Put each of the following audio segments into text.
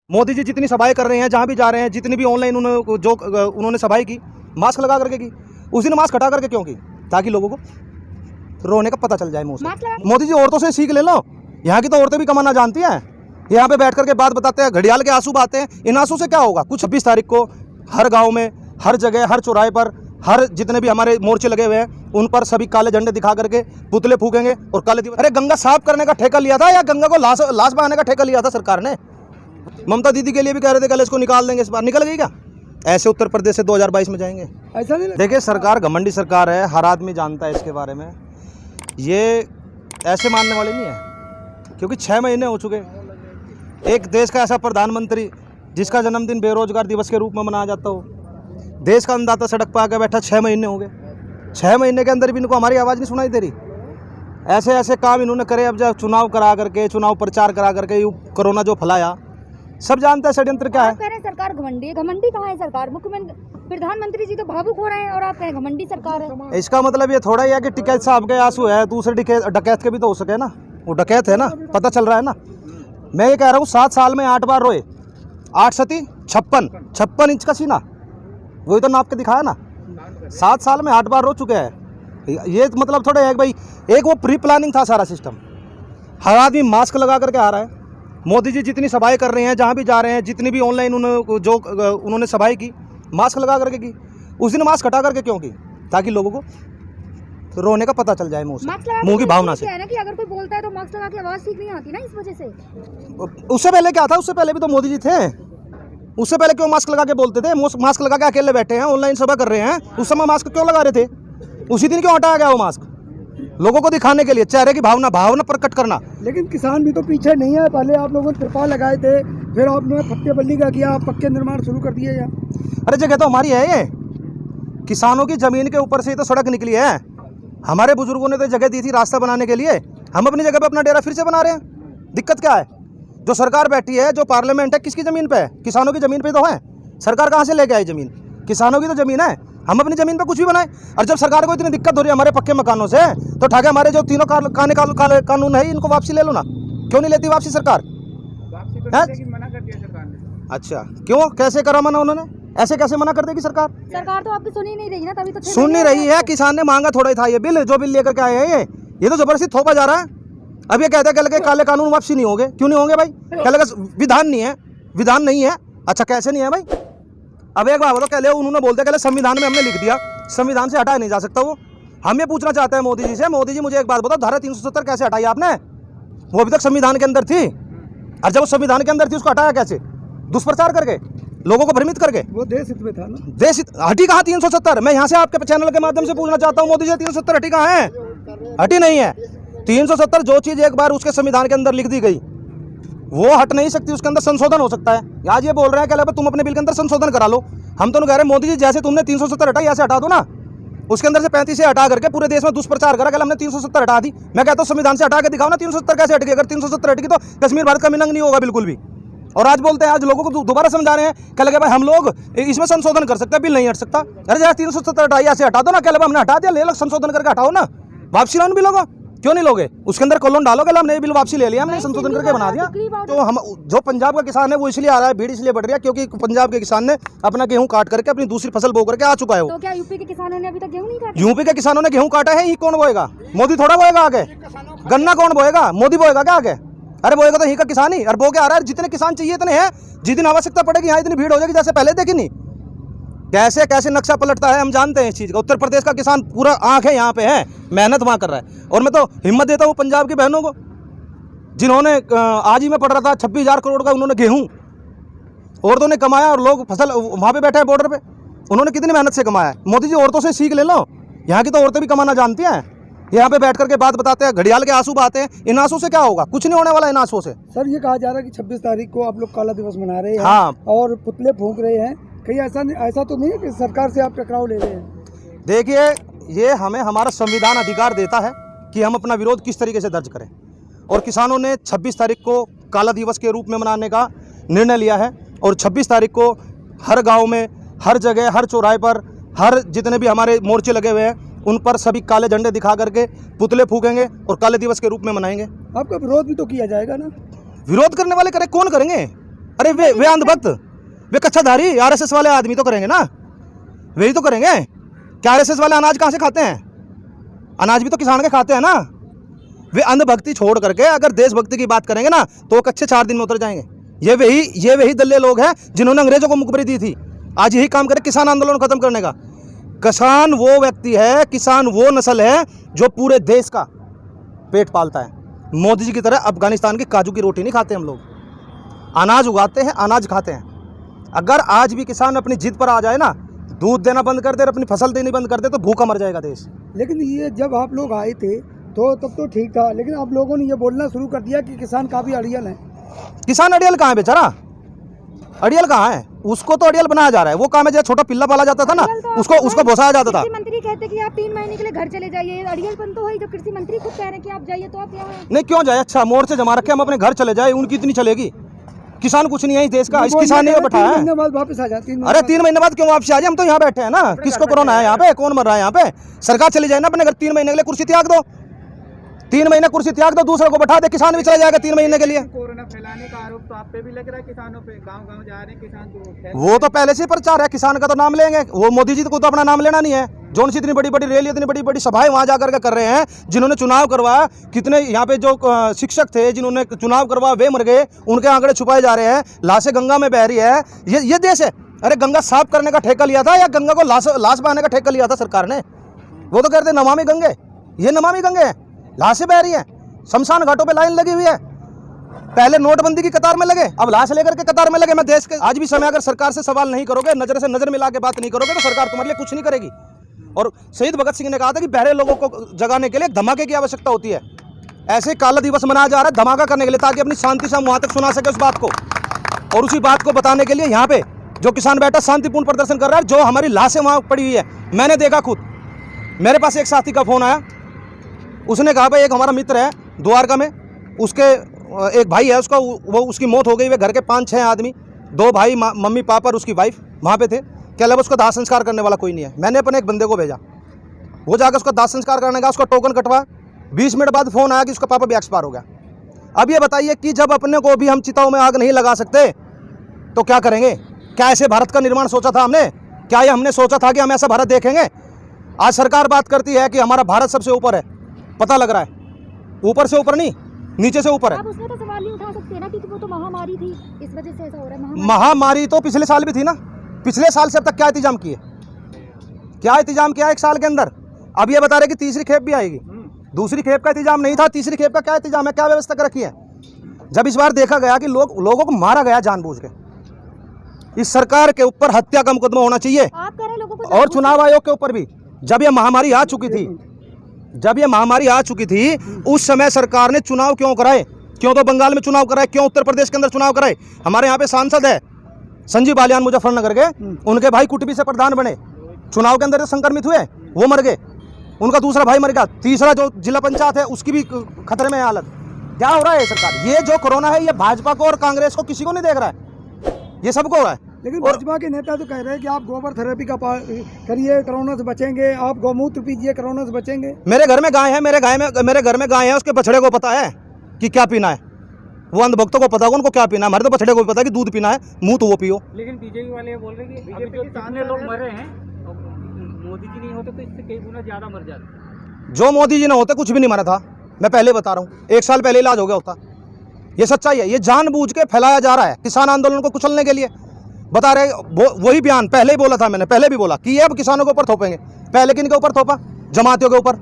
मोदी जी जितनी सभाएं कर रहे हैं, जहां भी जा रहे हैं, जितनी भी ऑनलाइन उन्होंने सभाएं की, मास्क लगा करके की। उस दिन मास्क हटा करके क्यों की? ताकि लोगों को रोने का पता चल जाए मुंह से। मोदी जी औरतों से सीख ले लो, यहाँ की तो औरतें भी कमाना जानती हैं। यहाँ पे बैठ करके बात बताते हैं, घड़ियाल के आंसू बहाते हैं। इन आंसू से क्या होगा? कुछ 26 तारीख को हर गाँव में, हर जगह, हर चौराहे पर, हर जितने भी हमारे मोर्चे लगे हुए हैं, उन पर सभी काले झंडे दिखा करके पुतले फूकेंगे और काले दिवस। अरे गंगा साफ करने का ठेका लिया था या गंगा को लाश बहाने का ठेका लिया था सरकार ने? ममता दीदी के लिए भी कह रहे थे कल इसको निकाल देंगे, इस बार निकल गई क्या? ऐसे उत्तर प्रदेश से 2022 में जाएंगे? ऐसा नहीं। देखिए, सरकार घमंडी सरकार है, हर आदमी जानता है इसके बारे में। ये ऐसे मानने वाले नहीं है, क्योंकि 6 महीने हो चुके। एक देश का ऐसा प्रधानमंत्री जिसका जन्मदिन बेरोजगार दिवस के रूप में मनाया जाता हो, देश का अन्नदाता सड़क पर आकर बैठा, 6 महीने हो गए। 6 महीने के अंदर भी इनको हमारी आवाज़ नहीं सुनाई दे रही। ऐसे ऐसे काम इन्होंने करे। अब जब चुनाव करा करके, चुनाव प्रचार करा करके कोरोना जो फैलाया, सब जानते हैं षड्यंत्र क्या है। आप कह रहे हैं सरकार घमंडी है। घमंडी कहाँ है सरकार? मुख्यमंत्री प्रधानमंत्री जी तो भावुक हो रहे हैं और आप कह रहे हैं घमंडी सरकार है। इसका मतलब ये थोड़ा ही है कि टिकैत साहब के आंसू है, दूसरे डकैत के भी तो हो सके ना। वो डकैत है ना, पता चल रहा है ना। मैं ये कह रहा हूँ 7 साल में 8 बार रोए, 8 सती 56 इंच का सीना, वही तो नाप के दिखाया ना। 7 साल में 8 बार रो चुके हैं। ये मतलब थोड़े है भाई, एक वो प्री प्लानिंग था सारा सिस्टम। हर आदमी मास्क लगा करके आ रहा है। मोदी जी जितनी सभाएं कर रहे हैं, जहां भी जा रहे हैं, जितनी भी ऑनलाइन उन्होंने सभाएं की, मास्क लगा करके की। उस दिन मास्क हटा करके क्यों की? ताकि लोगों को रोने का पता चल जाए मुंह से, मुंह की भावना से। है ना कि अगर कोई बोलता है तो मास्क लगा के आवाज ठीक नहीं आती ना, इस वजह से। उससे पहले क्या था? उससे पहले भी तो मोदी जी थे। उससे पहले क्यों मास्क लगा के बोलते थे? मास्क लगा के अकेले बैठे हैं, ऑनलाइन सभा कर रहे हैं, उस समय मास्क क्यों लगा रहे थे? उसी दिन क्यों हटाया गया वो मास्क? लोगों को दिखाने के लिए, चेहरे की भावना प्रकट करना। लेकिन किसान भी तो पीछे नहीं है। पहले आप लोगों ने तिरपाल लगाए थे, फिर आपने पट्टे बल्ली का किया, पक्के निर्माण शुरू कर दिए। या अरे जगह तो हमारी है, ये किसानों की जमीन के ऊपर से ही तो सड़क निकली है। हमारे बुजुर्गों ने तो जगह दी थी रास्ता बनाने के लिए। हम अपनी जगह पे अपना डेरा फिर से बना रहे हैं। दिक्कत क्या है? जो सरकार बैठी है, जो पार्लियामेंट है, किसकी ज़मीन पे है? किसानों की ज़मीन पे तो है। सरकार कहाँ से लेके आई ज़मीन? किसानों की तो ज़मीन है। हम अपनी ज़मीन पे कुछ भी बनाए। और जब सरकार को इतनी दिक्कत हो रही है हमारे पक्के मकानों से, तो ठाके हमारे जो तीनों कानून है, इनको वापसी ले लो ना। क्यों नहीं लेती वापसी सरकार? मना कर दिया सरकार ने। अच्छा, क्यों? कैसे करा मना उन्होंने? ऐसे कैसे मना कर देगी सरकार? सरकार तो आपकी सुन ही नहीं रही ना, तभी तो सुन नहीं रही है। किसान ने मांगा थोड़ा ही था ये बिल, जो बिल लेकर के आए हैं ये तो जबरदस्ती थोपा जा रहा है। अब ये कहते हैं काले कानून वापसी नहीं होंगे। क्यों नहीं होंगे भाई? कह विधान नहीं है, विधान नहीं है। अच्छा, कैसे नहीं है भाई? अब एक बार बताओ, कह ले उन्होंने बोलते कह संविधान में हमने लिख दिया, संविधान से हटाया नहीं जा सकता वो। हम ये पूछना चाहते हैं मोदी जी से, मोदी जी मुझे एक बात बताओ, धारा 370 कैसे हटाई आपने? वो अभी तक संविधान के अंदर थी, और जब वो संविधान के अंदर थी उसको हटाया कैसे? दुष्प्रचार करके, लोगों को भ्रमित करके। वो देश हित में था ना। देश हित हटी कहाँ 370? मैं यहाँ से आपके चैनल के माध्यम से पूछना चाहता हूँ, मोदी जी 370 हटी कहाँ है? हटी नहीं है। 370 जो चीज़ एक बार उसके संविधान के अंदर लिख दी गई, वो हट नहीं सकती। उसके अंदर संशोधन हो सकता है। आज ये बोल रहे हैं कि तुम अपने बिल के अंदर संशोधन करा लो। हम तो कह रहे हैं मोदी जी, जैसे तुमने 370 हटाई, ऐसे हटा दो ना। उसके अंदर से 35 से हटा करके पूरे देश में दुष्प्रचार करा कि हमने 370 हटा दी। मैं कहता हूँ संविधान से हटा के दिखाओ ना 370 कैसे हटगी। अगर 370 हटगी तो कश्मीर भारत का मिनंग नहीं होगा बिल्कुल भी। और आज बोलते हैं, आज लोगों को दोबारा समझा रहे हैं, कह भाई हम लोग इसमें संशोधन कर सकते हैं, बिल नहीं हट सकता। अरे जैसे 370 हटाई, ऐसे हटा दो ना। कह हमने हटा दिया, ले लो, संशोधन करके हटाओ ना। वापसी लो बिलों को, क्यों नहीं लोगे? उसके अंदर कॉलोन डालोगे, हमने बिल वापसी ले लिया, हमने संशोधन करके बना दिया। तो हम जो पंजाब का किसान है वो इसलिए आ रहा है, भीड़ इसलिए बढ़ रही है क्योंकि पंजाब के किसान ने अपना गेहूं काट करके अपनी दूसरी फसल बो करके आ चुका है। वो तो क्या यूपी के किसानों ने अभी तक गेहूं नहीं काटा? यूपी के किसानों ने गेहूं काटा है, ही कौन बोएगा? मोदी थोड़ा बोएगा आगे? गन्ना कौन बोएगा? मोदी बोएगा क्या आगे? अरे बोएगा तो ही का किसान ही। और बो के आ रहा है, जितने किसान चाहिए इतने हैं। जिस दिन आवश्यकता पड़ेगी यहाँ इतनी भीड़ हो जाएगी जैसे पहले देखी नहीं। कैसे कैसे नक्शा पलटता है, हम जानते हैं इस चीज़ का। उत्तर प्रदेश का किसान पूरा आंख है यहाँ पे है, मेहनत वहाँ कर रहा है। और मैं तो हिम्मत देता हूँ पंजाब की बहनों को, जिन्होंने आज ही मैं पढ़ रहा था 26,000 करोड़ का उन्होंने गेहूँ औरतों ने कमाया, और लोग फसल वहाँ पे बैठे हैं बॉर्डर पे, उन्होंने कितनी मेहनत से कमाया है। मोदी जी औरतों से सीख ले लो, यहाँ की तो औरतें भी कमाना जानती हैं। यहाँ पे बैठ करके बात बताते हैं, घड़ियाल के आंसू बहाते हैं। इन आंसू से क्या होगा? कुछ नहीं होने वाला इन आंसू से। सर, ये कहा जा रहा है कि 26 तारीख को आप लोग काला दिवस मना रहे हैं। हाँ। और पुतले फूंक रहे हैं। कहीं ऐसा तो नहीं है कि सरकार से आप टकराव ले रहे हैं? देखिए, ये हमें हमारा संविधान अधिकार देता है कि हम अपना विरोध किस तरीके से दर्ज करें। और किसानों ने 26 तारीख को काला दिवस के रूप में मनाने का निर्णय लिया है। और 26 तारीख को हर गांव में, हर जगह, हर चौराहे पर, हर जितने भी हमारे मोर्चे लगे हुए हैं, उन पर सभी काले झंडे दिखा करके पुतले फूकेंगे और काले दिवस के रूप में मनाएंगे। आपका विरोध भी तो किया जाएगा ना? विरोध करने वाले करें, कौन करेंगे? अरे वे अंधभक्त, वे कच्छाधारी आरएसएस वाले आदमी तो करेंगे ना, वही तो करेंगे। क्या आरएसएस वाले अनाज कहाँ से खाते हैं? अनाज भी तो किसान के खाते हैं ना। वे अंधभक्ति छोड़ करके अगर देशभक्ति की बात करेंगे ना तो कच्चे 4 दिन में उतर जाएंगे। ये वही दल्ले लोग हैं जिन्होंने अंग्रेजों को मुखबरी दी थी। आज यही काम करे किसान आंदोलन खत्म करने का। किसान वो व्यक्ति है, किसान वो नस्ल है जो पूरे देश का पेट पालता है। मोदी जी की तरह अफगानिस्तान की काजू की रोटी नहीं खाते हम लोग, अनाज उगाते हैं, अनाज खाते हैं। अगर आज भी किसान अपनी जिद पर आ जाए ना, दूध देना बंद कर दे, अपनी फसल देनी बंद कर दे, तो भूखा मर जाएगा देश। लेकिन ये जब आप लोग आए थे तो तब तो ठीक था, लेकिन अब लोगों ने ये बोलना शुरू कर दिया कि किसान काफ़ी अड़ियल है। किसान अड़ियल कहाँ है बेचारा? अड़ियल कहाँ है? उसको तो अड़ियल बनाया जा रहा है। वो काम है जो छोटा पिल्ला पाला जाता था ना, उसको भोसाया जाता था। कृषि मंत्री कहते कि आप 3 महीने के लिए घर चले जाइए, अड़ियलपन तो है। जब कृषि मंत्री खुद कह रहे हैं कि आप जाइए तो आप यहाँ नहीं क्यों जाए? अच्छा मोर्चे जमा रखे, हम अपने घर चले जाए, उनकी इतनी चलेगी। किसान कुछ नहीं है इस देश का, इस किसान ने बैठा है। 3 महीने बाद वापस आ जाती है। अरे 3 महीने बाद क्यों वापस आ जाए? हम तो यहाँ बैठे हैं ना। किसको कोरोना है यहाँ पे? कौन मर रहा है यहाँ पे? सरकार चली जाए ना अपने घर, 3 महीने के लिए कुर्सी त्याग दो, 3 महीने कुर्सी त्याग दो, दूसरे को बैठा दे, किसान भी चला जाएगा 3 महीने के लिए। कोरोना फैलाने का आरोप तो आप पे भी लग रहा है, किसानों पे। गांव-गांव जा रहे हैं किसान तो। वो तो पहले से प्रचार है, किसान का तो नाम लेंगे। वो मोदी जी को तो अपना नाम लेना नहीं है। जोन सी इतनी बड़ी बड़ी रैली, इतनी बड़ी बड़ी सभाएं वहां जाकर के कर रहे हैं। जिन्होंने चुनाव करवाया, कितने यहाँ पे जो शिक्षक थे जिन्होंने चुनाव करवाया वे मर गए, उनके आंकड़े छुपाए जा रहे हैं। लाशें गंगा में बह रही है। ये देश है। अरे गंगा साफ करने का ठेका लिया था या गंगा को लाश बहाने का ठेका लिया था सरकार ने? वो तो कहते नमामि गंगे, ये नमामि गंगे है। लाशें बह रही हैं, शमशान घाटों पे लाइन लगी हुई है। पहले नोटबंदी की कतार में लगे, अब लाश लेकर के कतार में लगे। मैं देश के आज भी समय अगर सरकार से सवाल नहीं करोगे, नजर से नजर मिला के बात नहीं करोगे, तो सरकार तुम्हारे लिए कुछ नहीं करेगी। और शहीद भगत सिंह ने कहा था कि बहरे लोगों को जगाने के लिए धमाके की आवश्यकता होती है। ऐसे काला दिवस मनाया जा रहा है धमाका करने के लिए, ताकि अपनी शांति से हम वहां तक सुना सके उस बात को। और उसी बात को बताने के लिए यहाँ पे जो किसान बैठा शांतिपूर्ण प्रदर्शन कर रहा है, जो हमारी लाशें वहां पड़ी हुई है। मैंने देखा खुद, मेरे पास एक साथी का फोन आया, उसने कहा भाई एक हमारा मित्र है द्वारका में, उसके एक भाई है उसका, वो उसकी मौत हो गई। वे घर के 5-6 आदमी, 2 भाई, मम्मी पापा और उसकी वाइफ वहाँ पे थे। क्या लगा उसका दाह संस्कार करने वाला कोई नहीं है। मैंने अपने एक बंदे को भेजा, वो जाकर उसका दाह संस्कार करने का, उसका टोकन कटवा। 20 मिनट बाद फोन आया कि उसका पापा भी एक्सपायर हो गया। अब ये बताइए कि जब अपने को भी हम चिताओं में आग नहीं लगा सकते तो क्या करेंगे? क्या ऐसे भारत का निर्माण सोचा था हमने? क्या ये हमने सोचा था कि हम ऐसा भारत देखेंगे? आज सरकार बात करती है कि हमारा भारत सबसे ऊपर है, पता लग रहा है ऊपर से ऊपर नहीं, नीचे से ऊपर है। आप उसमें तो सवाल नहीं उठा सकते ना, क्योंकि वो तो महामारी थी, इस वजह से ऐसा हो रहा है। महामारी तो पिछले साल भी थी ना। पिछले साल से अब तक क्या इंतजाम किए? क्या इंतजाम किया 1 साल के अंदर? अब ये बता रहे कि तीसरी खेप भी आएगी। दूसरी खेप का इंतजाम नहीं था, तीसरी खेप का क्या इंतजाम है? क्या व्यवस्था कर रखी है? जब इस बार देखा गया कि लोगों को मारा गया जानबूझ के, इस सरकार के ऊपर हत्या का मुकदमा होना चाहिए। आप कह रहे हैं लोगों को, और चुनाव आयोग के ऊपर भी। जब ये महामारी आ चुकी थी, उस समय सरकार ने चुनाव क्यों कराए? क्यों तो बंगाल में चुनाव कराए, क्यों उत्तर प्रदेश के अंदर चुनाव कराए? हमारे यहाँ पे सांसद है संजीव बालियान मुजफ्फरनगर के, उनके भाई कुटबी से प्रधान बने, चुनाव के अंदर जो संक्रमित हुए वो मर गए, उनका दूसरा भाई मर गया, तीसरा जो जिला पंचायत है उसकी भी खतरे में है हालत। क्या हो रहा है सरकार? ये जो कोरोना है ये भाजपा को और कांग्रेस को किसी को नहीं देख रहा है, ये सबको हो रहा है। लेकिन भाजपा के नेता तो कह रहे हैं कि आप गोबर थेरेपी का करिए, कोरोना से बचेंगे, आप गौमूत्र पीजिए, कोरोना से बचेंगे। मेरे घर में गाय है, मेरे घर में गाय है, उसके बछड़े को पता है कि क्या पीना है। वो अंधभक्तों को पता होगा उनको क्या पीना है। हमारे तो बछड़े को भी पता है कि दूध पीना है, मुंह तो वो पियो। लेकिन बीजेपी वाले बोल रहे हैं कि अभी जो कितने लोग मरे हैं, मोदी जी नहीं होते तो इससे कई गुना ज्यादा मर जाते। जो मोदी जी ने होते कुछ भी नहीं मरा था, मैं पहले बता रहा हूँ। 1 साल पहले इलाज हो गया होता। ये सच्चाई है। ये जानबूझ के फैलाया जा रहा है किसान आंदोलन को कुचलने के लिए। बता रहे वही बयान पहले ही बोला था मैंने, पहले भी बोला कि ये अब किसानों के ऊपर थोपेंगे। पहले किन के ऊपर थोपा? जमातियों के ऊपर।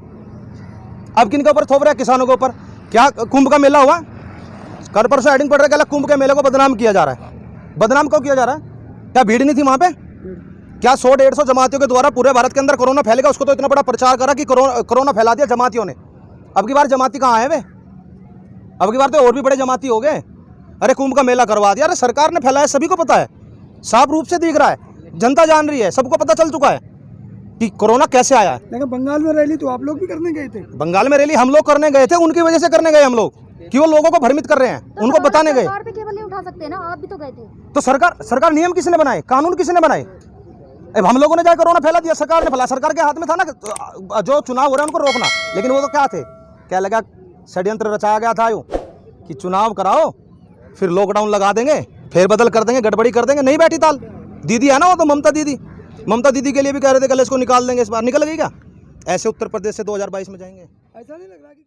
अब किन के ऊपर थोप रहे हैं? किसानों के ऊपर। क्या कुंभ का मेला हुआ? कल परसों हेडिंग पड़ रहा है, कुंभ के मेले को बदनाम किया जा रहा है। बदनाम क्यों किया जा रहा है? क्या भीड़ नहीं थी वहां पे? क्या 100-150 जमातियों के द्वारा पूरे भारत के अंदर कोरोना फैलेगा, उसको तो इतना बड़ा प्रचार करा कि कोरोना फैला दिया जमातियों ने। अब की बार जमाती कहाँ है वे? अब की बार तो और भी बड़े जमाती हो गए। अरे कुंभ का मेला करवा दिया। अरे सरकार ने फैलाया, सभी को पता है, साफ रूप से दिख रहा है, जनता जान रही है, सबको पता चल चुका है कि कोरोना कैसे आया है। लेकिन बंगाल में रैली तो आप लोग भी करने गए थे। बंगाल में रैली हम लोग करने गए थे, उनकी वजह से करने गए हम लोग कि वो लोगों को भ्रमित कर रहे हैं, तो उनको बताने गए। सरकार पे केवल नहीं उठा सकते ना, आप भी तो गए थे। तो सरकार नियम किसने बनाए? कानून किसने बनाए? अब हम लोगों ने जाकर कोरोना फैला दिया, सरकार ने फैला। सरकार के हाथ में था ना जो चुनाव हो रहा है उनको रोकना। लेकिन वो तो क्या थे, क्या लगा षड्यंत्र रचाया गया था यूं कि चुनाव कराओ फिर लॉकडाउन लगा देंगे, फेरबदल कर देंगे, गड़बड़ी कर देंगे, नहीं बैठी ताल। दीदी है ना वो तो ममता दीदी के लिए भी कह रहे थे कल इसको निकाल देंगे, इस बार निकल गई क्या? ऐसे उत्तर प्रदेश से 2022 में जाएंगे। ऐसा नहीं लग रहा कि